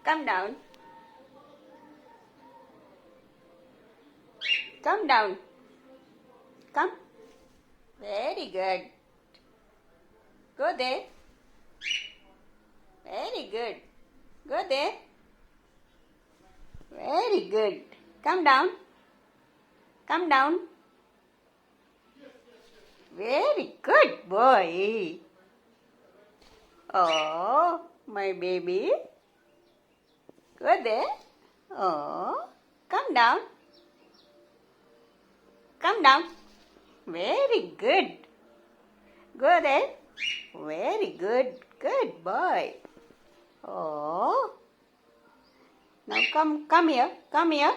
Come down. Come down. Come. Very good. Go there. Very good. Go there. Very good. Come down. Come down. Very good boy. Oh, my baby. Go there. Oh, come down. Come down. Very good. Go there. Very good. Good boy. Oh. Now come here. Come here.